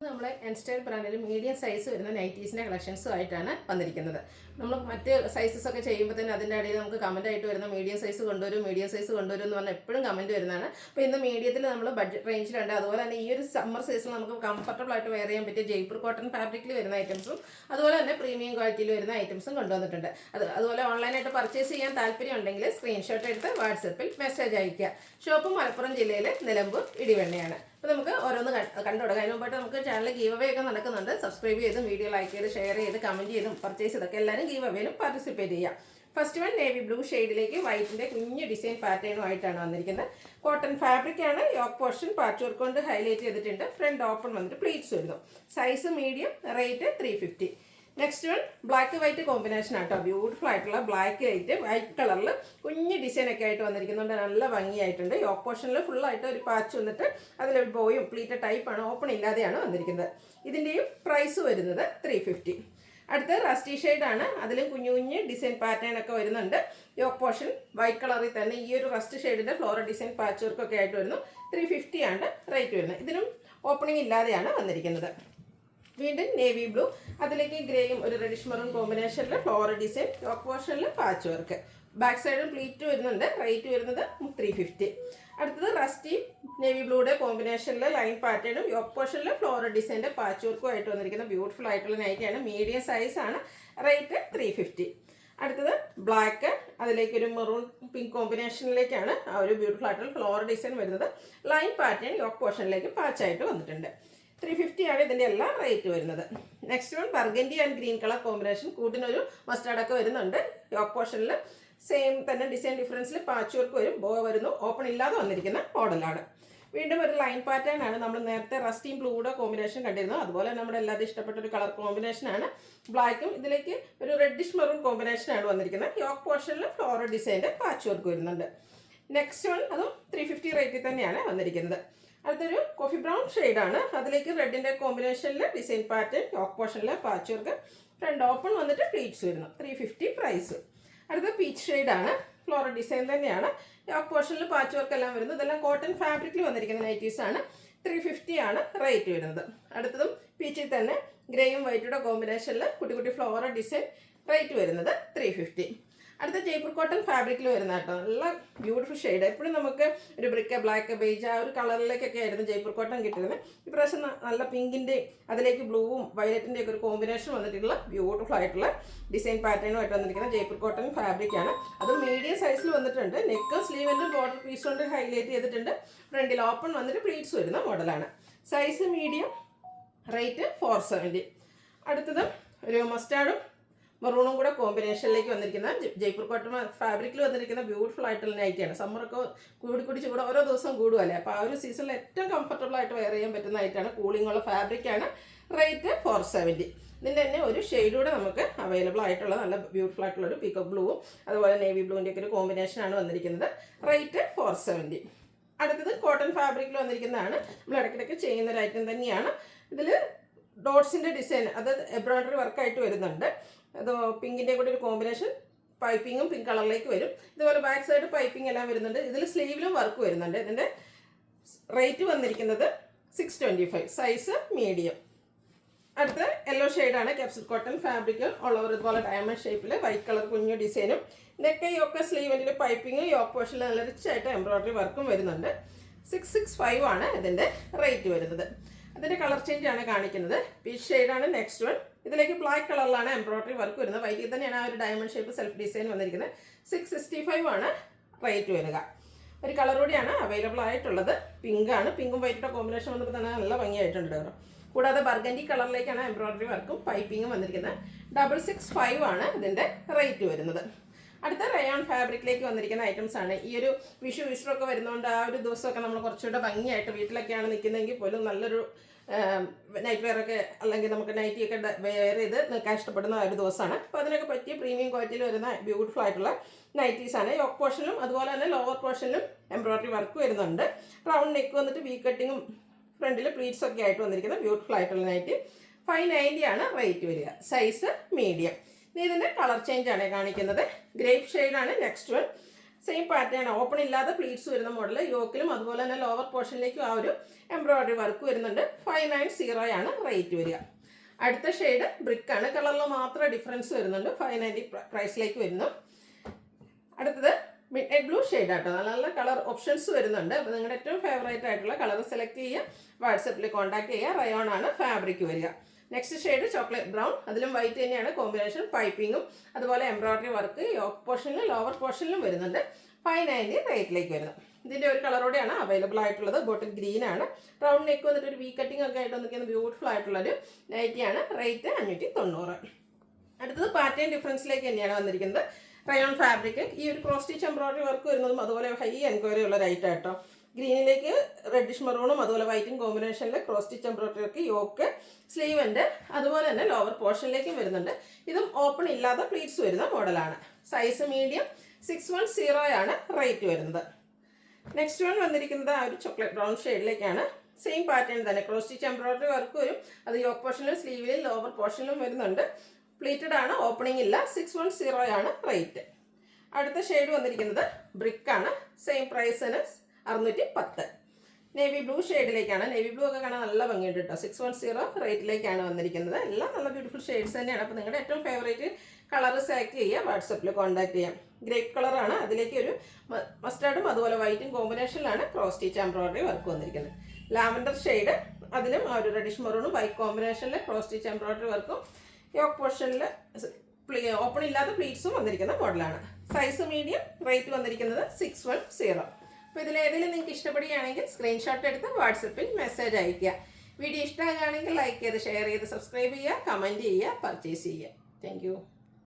നമ്മൾ എൻസ്റ്റൈൽ ബ്രാൻഡിൽ medium size വരുന്ന നൈറ്റീസിൻ്റെ കളക്ഷൻസും ആയിട്ടാണ് വന്നിരിക്കുന്നത്. നമ്മൾ മറ്റ് സൈസസ് ഒക്കെ ചെയ്യുമ്പോൾ തന്നെ അതിൻ്റെ ഇടയിൽ നമുക്ക് കമൻ്റ് ആയിട്ട് വരുന്ന മീഡിയം സൈസ് കൊണ്ടുവരും എന്ന് പറഞ്ഞാൽ എപ്പോഴും കമൻറ്റ് വരുന്നതാണ്. അപ്പോൾ ഇന്ന് മീഡിയത്തിൽ നമ്മൾ ബഡ്ജറ്റ് റേഞ്ചിലുണ്ട്. അതുപോലെ തന്നെ ഈ ഒരു സമ്മർ സീസണിൽ നമുക്ക് കംഫർട്ടബിൾ ആയിട്ട് വെയർ ചെയ്യാൻ പറ്റിയ ജയ്പൂർ കോട്ടൺ ഫാബ്രിക്കിൽ വരുന്ന ഐറ്റംസും അതുപോലെ തന്നെ പ്രീമിയം ക്വാളിറ്റിയിൽ വരുന്ന ഐറ്റംസും കൊണ്ടുവന്നിട്ടുണ്ട്. അതുപോലെ ഓൺലൈനായിട്ട് പർച്ചേസ് ചെയ്യാൻ താല്പര്യം ഉണ്ടെങ്കിൽ സ്ക്രീൻഷോട്ട് എടുത്ത് വാട്സപ്പിൽ മെസ്സേജ് അയയ്ക്കുക. ഷോപ്പ് മലപ്പുറം ജില്ലയിലെ നിലമ്പൂർ ഇടിവെണ്ണയാണ്. അപ്പോൾ നമുക്ക് ഓരോന്ന് കണ്ടു തുടങ്ങാം. അതിന് മുമ്പായിട്ട് നമുക്ക് ചാനൽ ഗീവ് അവേ ഒക്കെ നടക്കുന്നുണ്ട്. സബ്സ്ക്രൈബ് ചെയ്തും വീഡിയോ ലൈക്ക് ചെയ്ത് ഷെയർ ചെയ്ത് കമൻറ്റ് ചെയ്തും പർച്ചേസ് ചെയ്തൊക്കെ എല്ലാവരും ഗീവ് അവേയിലും പാർട്ടിസിപ്പേറ്റ് ചെയ്യാം. ഫസ്റ്റ് വൺ നേവി ബ്ലൂ ഷെയ്ഡിലേക്ക് വൈറ്റിൻ്റെ കുഞ്ഞ് ഡിസൈൻ പാറ്റേണുമായിട്ടാണ് വന്നിരിക്കുന്നത്. കോട്ടൺ ഫാബ്രിക് ആണ്. യോക്ക് പോർഷൻ പാച്ച് വർക്ക് കൊണ്ട് ഹൈലൈറ്റ് ചെയ്തിട്ടുണ്ട്. ഫ്രണ്ട് ഓപ്പൺ വന്നിട്ട് പ്ലീറ്റ്സ് വരുന്നു. Size medium, rate 350. Next one black white combination ആട്ടോ. ബ്യൂട്ടിഫുൾ ആയിട്ടുള്ള ബ്ലാക്ക് വൈറ്റ് കളറിൽ കുഞ്ഞ് ഡിസൈനൊക്കെ ആയിട്ട് വന്നിരിക്കുന്നുണ്ട്. നല്ല ഭംഗിയായിട്ടുണ്ട്. യോക്ക് പോർഷനിൽ ഫുള്ളായിട്ട് ഒരു പാച്ച് വന്നിട്ട് അതിലൊരു ബോയും പ്ലീറ്റഡ് ടൈപ്പാണ്. ഓപ്പൺ ഇല്ലാതെയാണ് വന്നിരിക്കുന്നത്. ഇതിൻ്റെയും പ്രൈസ് വരുന്നത് 350. അടുത്ത റസ്റ്റി ഷെയ്ഡാണ്. അതിലും കുഞ്ഞു കുഞ്ഞ് ഡിസൈൻ പാറ്റേൺ ഒക്കെ വരുന്നുണ്ട്. യോക്ക് പോർഷൻ വൈറ്റ് കളറിൽ തന്നെ ഈ ഒരു റസ്റ്റ് ഷെയ്ഡിൻ്റെ ഫ്ലോറൽ ഡിസൈൻ പാച്ച് വർക്കൊക്കെ ആയിട്ട് വരുന്നു. 350 ആണ് റേറ്റ് വരുന്നത്. ഇതിനും ഓപ്പണിംഗ് ഇല്ലാതെയാണ് വന്നിരിക്കുന്നത്. വീണ്ടും നേവി ബ്ലൂ, അതിലേക്ക് ഗ്രേയും ഒരു റെഡിഷ് മെറൂൺ കോമ്പിനേഷനിൽ ഫ്ലോറൽ ഡിസൈൻ, യോക്ക് പോർഷനിൽ പാച്ച് വർക്ക്, ബാക്ക് സൈഡും പ്ലീറ്റ് വരുന്നുണ്ട്. റേറ്റ് വരുന്നത് 350. അടുത്തത് റസ്റ്റി നേവി ബ്ലൂയുടെ കോമ്പിനേഷനിൽ ലൈൻ പാറ്റേണും യോക്ക് പോർഷനിൽ ഫ്ലോറൽ ഡിസൈൻ്റെ പാച്ച് വർക്കും ആയിട്ട് വന്നിരിക്കുന്ന ബ്യൂട്ടിഫുൾ ആയിട്ടുള്ള നൈറ്റിയാണ്. മീഡിയം സൈസാണ്. റേറ്റ് 350. അടുത്തത് ബ്ലാക്ക്, അതിലേക്കൊരു മെറൂൺ പിങ്ക് കോമ്പിനേഷനിലേക്കാണ് ആ ഒരു ബ്യൂട്ടിഫുൾ ആയിട്ടുള്ള ഫ്ലോറൽ ഡിസൈൻ വരുന്നത്. ലൈൻ പാറ്റേൺ യോക്ക് പോർഷനിലേക്ക് പാച്ചായിട്ട് വന്നിട്ടുണ്ട്. 350 ആണ് ഇതിൻ്റെ എല്ലാം റേറ്റ് വരുന്നത്. Next one burgundy and green colour combination. കൂട്ടിനൊരു മസ്റ്റാർഡൊക്കെ വരുന്നുണ്ട്. യോക്ക് പോർഷനിൽ സെയിം തന്നെ ഡിസൈൻ ഡിഫറൻസിൽ പാച്ച് വർക്ക് വരും. ബോ വരുന്നു. ഓപ്പൺ ഇല്ലാതെ വന്നിരിക്കുന്ന മോഡലാണ്. വീണ്ടും ഒരു ലൈൻ പാറ്റേൺ ആണ്. നമ്മൾ നേരത്തെ റസ്റ്റിയും ബ്ലൂയുടെ കോമ്പിനേഷൻ കണ്ടിരുന്നു. അതുപോലെ നമ്മുടെ എല്ലാവരും ഇഷ്ടപ്പെട്ട ഒരു കളർ കോമ്പിനേഷനാണ്. ബ്ലാക്കും ഇതിലേക്ക് ഒരു റെഡിഷ് മെറൂൺ കോമ്പിനേഷനാണ് വന്നിരിക്കുന്നത്. യോക്ക് പോർഷനിൽ ഫ്ലോറൽ ഡിസൈൻ്റെ പാച്ച് വർക്ക് വരുന്നുണ്ട്. നെക്സ്റ്റ് വൺ അതും 350 റേറ്റിൽ തന്നെയാണ് വന്നിരിക്കുന്നത്. അടുത്തൊരു കോഫി ബ്രൗൺ ഷെയ്ഡാണ്. അതിലേക്ക് റെഡിൻ്റെ കോമ്പിനേഷനിൽ ഡിസൈൻ പാറ്റേൺ, യോക്ക് പോർഷനിൽ പാച്ച് വർക്ക്, ഫ്രണ്ട് ഓപ്പൺ വന്നിട്ട് പ്ലീറ്റ്സ് വരുന്നു. 350 പ്രൈസ്. അടുത്ത പീച്ച് ഷെയ്ഡാണ്. ഫ്ലോറൽ ഡിസൈൻ തന്നെയാണ്. യോക്ക് പോർഷനിൽ പാച്ച് വർക്ക് എല്ലാം വരുന്നത്. ഇതെല്ലാം കോട്ടൺ ഫാബ്രിക്കിൽ വന്നിരിക്കുന്ന നൈറ്റീസാണ്. 350 ആണ് റേറ്റ് വരുന്നത്. അടുത്തതും പീച്ചിൽ തന്നെ ഗ്രേയും വൈറ്റുടെ കോമ്പിനേഷനിൽ കുട്ടി കുട്ടി ഫ്ലോറൽ ഡിസൈൻ. റേറ്റ് വരുന്നത് 350. അടുത്ത ജയ്പൂർ കോട്ടൺ ഫാബ്രിക്കിൽ വരുന്ന കേട്ടോ. നല്ല ബ്യൂട്ടിഫുൾ ഷെയ്ഡ്. എപ്പോഴും നമുക്ക് ഒരു ബ്രിക്ക്, ബ്ലാക്ക്, ബേജ് ആ ഒരു കളറിലേക്കൊക്കെ ആയിരുന്നു ജയ്പൂർ കോട്ടൺ കിട്ടുന്നത്. ഇപ്രാവശ്യം നല്ല പിങ്കിൻ്റെ അതിലേക്ക് ബ്ലൂവും വയലറ്റിൻ്റെ ഒക്കെ ഒരു കോമ്പിനേഷൻ വന്നിട്ടുള്ള ബ്യൂട്ടിഫുൾ ആയിട്ടുള്ള ഡിസൈൻ പാറ്റേണുമായിട്ട് വന്നിരിക്കുന്ന ജയ്പൂർ കോട്ടൺ ഫാബ്രിക്കാണ്. അത് മീഡിയം സൈസിൽ വന്നിട്ടുണ്ട്. നെക്ക് സ്ലീവിൻ്റെ ബോർഡർ പീസ് കൊണ്ട് ഹൈലൈറ്റ് ചെയ്തിട്ടുണ്ട്. ഫ്രണ്ടിൽ ഓപ്പൺ വന്നിട്ട് പ്ലീറ്റ്സ് വരുന്ന മോഡലാണ്. Size medium, rate 470. അടുത്തത് ഒരു മസ്റ്റാർഡും മെറൂണും കൂടെ കോമ്പിനേഷനിലേക്ക് വന്നിരിക്കുന്ന ജയ്പൂർ കോട്ടൺ ഫാബ്രിക്കിൽ വന്നിരിക്കുന്ന ബ്യൂട്ടിഫുൾ ആയിട്ടുള്ള നൈറ്റിയാണ്. സമ്മറൊക്കെ കൂടി ചൂട് ഓരോ ദിവസം കൂടുമല്ലേ. അപ്പോൾ ആ ഒരു സീസണിൽ ഏറ്റവും കംഫർട്ടബിൾ ആയിട്ട് വെയർ ചെയ്യാൻ പറ്റുന്ന നൈറ്റാണ്. കൂളിംഗ് ഉള്ള ഫാബ്രിക്കാണ്. റേറ്റ് 470. ഇതിൻ്റെ തന്നെ ഒരു ഷെയ്ഡ് കൂടെ നമുക്ക് അവൈലബിൾ ആയിട്ടുള്ള നല്ല ബ്യൂട്ടിഫുൾ ആയിട്ടുള്ള ഒരു പീക്കോക്ക് ബ്ലൂവും അതുപോലെ നേവി ബ്ലൂവിൻ്റെ ഒക്കെ ഒരു കോമ്പിനേഷനാണ് വന്നിരിക്കുന്നത്. റേറ്റ് 470. അടുത്തത് കോട്ടൺ ഫാബ്രിക്കിൽ വന്നിരിക്കുന്നതാണ്. നമ്മൾ ഇടയ്ക്കിടയ്ക്ക് ചെയ്യുന്ന ഒരു ഐറ്റം തന്നെയാണ്. ഇതിൽ ഡോട്ട്സിൻ്റെ ഡിസൈൻ അത് എംബ്രോയ്ഡറി വർക്കായിട്ട് വരുന്നുണ്ട്. അത് പിങ്കിൻ്റെ കൂടെ ഒരു കോമ്പിനേഷൻ, പൈപ്പിങ്ങും പിങ്ക് കളറിലേക്ക് വരും. ഇതുപോലെ ബാക്ക് സൈഡ് പൈപ്പിംഗ് എല്ലാം വരുന്നുണ്ട്. ഇതിൽ സ്ലീവിലും വർക്ക് വരുന്നുണ്ട്. ഇതിൻ്റെ റേറ്റ് വന്നിരിക്കുന്നത് 625. Size medium. അടുത്ത യെല്ലോ ഷെയ്ഡാണ്. ക്യാപ്സൂൾ കോട്ടൺ ഫാബ്രിക് ഉള്ളവർ ഇതുപോലെ ഡയമണ്ട് ഷേപ്പിൽ വൈറ്റ് കളർ കുഞ്ഞു ഡിസൈനും നെക്കൊക്കെ സ്ലീവിൻ്റെ പൈപ്പിങ്ങും യോക്ക് പോർഷനിൽ നല്ല റിച്ചായിട്ട് എംബ്രോയ്ഡറി വർക്കും വരുന്നുണ്ട്. 665 ആണ് ഇതിൻ്റെ റേറ്റ് വരുന്നത്. അതിൻ്റെ കളർ ചേഞ്ച് ആണ് കാണിക്കുന്നത്. പീച്ച് ഷെയ്ഡാണ് നെക്സ്റ്റ് വൺ. ഇതിലേക്ക് ബ്ലാക്ക് കളറിലാണ് എംബ്രോയ്ഡറി വർക്ക് വരുന്നത്. വൈറ്റിൽ തന്നെയാണ് ആ ഒരു ഡയമണ്ട് ഷേപ്പ് സെൽഫ് ഡിസൈൻ വന്നിരിക്കുന്നത്. 665 ആണ് റേറ്റ് വരിക. ഒരു കളർ കൂടിയാണ് അവൈലബിൾ ആയിട്ടുള്ളത്. പിങ്കാണ്. പിങ്കും വൈറ്റിൻ്റെ കോമ്പിനേഷൻ വന്നപ്പോൾ തന്നെ നല്ല ഭംഗിയായിട്ടുണ്ട് കേട്ടോ. കൂടാതെ ബർഗൻഡി കളറിലേക്കാണ് എംബ്രോയ്ഡറി വർക്കും പൈപ്പിങ്ങും വന്നിരിക്കുന്നത്. 665 ആണ് ഇതിൻ്റെ റേറ്റ് വരുന്നത്. അടുത്ത റയോൺ ഫാബ്രിക്കിലേക്ക് വന്നിരിക്കുന്ന ഐറ്റംസ് ആണ്. ഈ ഒരു ഈസ്റ്റർ ഒക്കെ വരുന്നതുകൊണ്ട് ആ ഒരു ദിവസമൊക്കെ നമ്മൾ കുറച്ചുകൂടെ ഭംഗിയായിട്ട് വീട്ടിലൊക്കെയാണ് നിൽക്കുന്നതെങ്കിൽ പോലും നല്ലൊരു നൈറ്റ് വെയർ ഒക്കെ അല്ലെങ്കിൽ നമുക്ക് നൈറ്റിയൊക്കെ വെയർ ചെയ്ത് നിൽക്കാൻ ഇഷ്ടപ്പെടുന്ന ഒരു ദിവസമാണ്. അപ്പോൾ അതിനൊക്കെ പറ്റിയ പ്രീമിയം ക്വാളിറ്റിയിൽ വരുന്ന ബ്യൂട്ടിഫുൾ ആയിട്ടുള്ള നൈറ്റീസാണ്. യോക്ക് പോർഷനിലും അതുപോലെ തന്നെ ലോവർ പോർഷനിലും എംബ്രോയ്ഡറി വർക്ക് വരുന്നുണ്ട്. റൗണ്ട് നെക്ക് വന്നിട്ട് വി കട്ടിങ്ങും ഫ്രണ്ടിൽ പ്ലീറ്റ്സ് ഒക്കെ ആയിട്ട് വന്നിരിക്കുന്ന ബ്യൂട്ടിഫുൾ ആയിട്ടുള്ള നൈറ്റ്. 590 ആണ് റേറ്റ് വരിക. Size medium. ഇതിൻ്റെ കളർ ചേഞ്ച് ആണ് കാണിക്കുന്നത്. ഗ്രേപ്പ് ഷെയ്ഡാണ് next one. Same pattern open ഇല്ലാതെ പ്ലീറ്റ്സ് വരുന്ന മോഡൽ. യോക്കിലും അതുപോലെ തന്നെ ലോവർ പോർഷനിലേക്കും ആ ഒരു എംബ്രോയിഡറി വർക്ക് വരുന്നുണ്ട്. 590 ആണ് റേറ്റ് വരിക. അടുത്ത ഷെയ്ഡ് ബ്രിക്ക് ആണ്. കളറിൽ മാത്രമേ ഡിഫറൻസ് വരുന്നുണ്ട്. 590 പ്രൈസിലേക്ക് വരുന്നു. അടുത്തത് മിഡ് നൈറ്റ് ബ്ലൂ ഷെയ്ഡ് ആട്ടോ. നല്ല നല്ല കളർ ഓപ്ഷൻസ് വരുന്നുണ്ട്. അപ്പോൾ നിങ്ങളുടെ ഏറ്റവും ഫേവറേറ്റ് ആയിട്ടുള്ള കളർ സെലക്ട് ചെയ്യുക, വാട്സപ്പിൽ കോൺടാക്ട് ചെയ്യുക. റയോൺ ആണ് ഫാബ്രിക് വരിക. Next shade chocolate brown. അതിലും വൈറ്റ് തന്നെയാണ് കോമ്പിനേഷൻ. പൈപ്പിങ്ങും അതുപോലെ എംബ്രോയിഡറി വർക്ക് യോക്ക് പോർഷനിലും ലോവർ പോർഷനിലും വരുന്നുണ്ട്. 590 റേറ്റിലേക്ക് വരുന്നു. ഇതിൻ്റെ ഒരു കളറോടെയാണ് അവൈലബിൾ ആയിട്ടുള്ളത്. ബോട്ടിൽ ഗ്രീൻ ആണ്. റൗണ്ട് നെക്ക് വന്നിട്ട് ഒരു വി കട്ടിംഗ് ഒക്കെ ആയിട്ട് വന്നിരിക്കുന്ന ബ്യൂട്ടിഫുൾ ആയിട്ടുള്ളൊരു നൈറ്റിയാണ്. റേറ്റ് 590. അടുത്തത് പാറ്റേൺ ഡിഫറൻസിലേക്ക് തന്നെയാണ് വന്നിരിക്കുന്നത്. Rayon fabric. ഈ ഒരു ക്രോസ് സ്റ്റിച്ച് എംബ്രോയിഡറി വർക്ക് വരുന്നതും അതുപോലെ ഹൈ എൻക്വയറി ഉള്ള റൈറ്റ് ആട്ടോ. ഗ്രീനിലേക്ക് റെഡിഷ് മെറൂണും അതുപോലെ വൈറ്റും കോമ്പിനേഷനിൽ cross stitch embroidery work, yoke, sleeve ഉണ്ട്. അതുപോലെ തന്നെ ലോവർ പോർഷനിലേക്കും വരുന്നുണ്ട്. ഇതും ഓപ്പൺ ഇല്ലാതെ പ്ലീറ്റ്സ് വരുന്ന മോഡലാണ്. Size medium. 610 ആണ് റേറ്റ് വരുന്നത്. നെക്സ്റ്റ് വൺ വന്നിരിക്കുന്നത് ആ ഒരു ചോക്ലേറ്റ് ബ്രൗൺ ഷെയ്ഡിലേക്കാണ്. സെയിം പാറ്റേൺ തന്നെ ക്രോസ് സ്റ്റിച്ച് എംബ്രോയിഡറി വർക്ക് വരും. അത് യോക്ക് പോർഷനിലും സ്ലീവിലും ലോവർ പോർഷനിലും വരുന്നുണ്ട്. പ്ലീറ്റഡ് ആണ്, ഓപ്പണിംഗ് ഇല്ല. 610 ആണ് റേറ്റ്. അടുത്ത ഷെയ്ഡ് വന്നിരിക്കുന്നത് ബ്രിക്ക് ആണ്. സെയിം പ്രൈസിന് 610. നേവി ബ്ലൂ ഷെയ്ഡിലേക്കാണ്. നേവി ബ്ലൂ ഒക്കെ കാണാൻ നല്ല ഭംഗിയുണ്ട് കേട്ടോ. 610 റേറ്റിലേക്കാണ് വന്നിരിക്കുന്നത്. എല്ലാം നല്ല ബ്യൂട്ടിഫുൾ ഷെയ്ഡ്സ് തന്നെയാണ്. അപ്പോൾ നിങ്ങളുടെ ഏറ്റവും ഫേവറേറ്റ് കളർ സെലക്ട് ചെയ്യുക, വാട്സപ്പിൽ കോൺടാക്ട് ചെയ്യാം. ഗ്രേപ്പ് കളറാണ്. അതിലേക്ക് ഒരു മസ്റ്റാർഡും അതുപോലെ വൈറ്റും കോമ്പിനേഷനിലാണ് ക്രോസ് സ്റ്റിച്ച് എംബ്രോയിഡറി വർക്ക് വന്നിരിക്കുന്നത്. Lavender shade. അതിലും ആ ഒരു റെഡിഷ് മെറൂണും വൈറ്റ് കോമ്പിനേഷനിൽ ക്രോസ് സ്റ്റിച്ച് എംബ്രോയിഡറി വർക്കും യോക്ക് പോർഷനിൽ ഓപ്പൺ ഇല്ലാത്ത പ്ലീറ്റ്സും വന്നിരിക്കുന്ന മോഡലാണ്. Size medium. റേറ്റ് വന്നിരിക്കുന്നത് 610. അപ്പോൾ ഇതിലേതെങ്കിലും നിങ്ങൾക്ക് ഇഷ്ടപ്പെടുകയാണെങ്കിൽ സ്ക്രീൻഷോട്ട് എടുത്ത് വാട്സപ്പിൽ മെസ്സേജ് അയയ്ക്കുക. വീഡിയോ ഇഷ്ടമാകുകയാണെങ്കിൽ ലൈക്ക് ചെയ്ത് ഷെയർ ചെയ്ത് സബ്സ്ക്രൈബ് ചെയ്യുക, കമൻറ്റ് ചെയ്യുക, പർച്ചേസ് ചെയ്യുക. താങ്ക്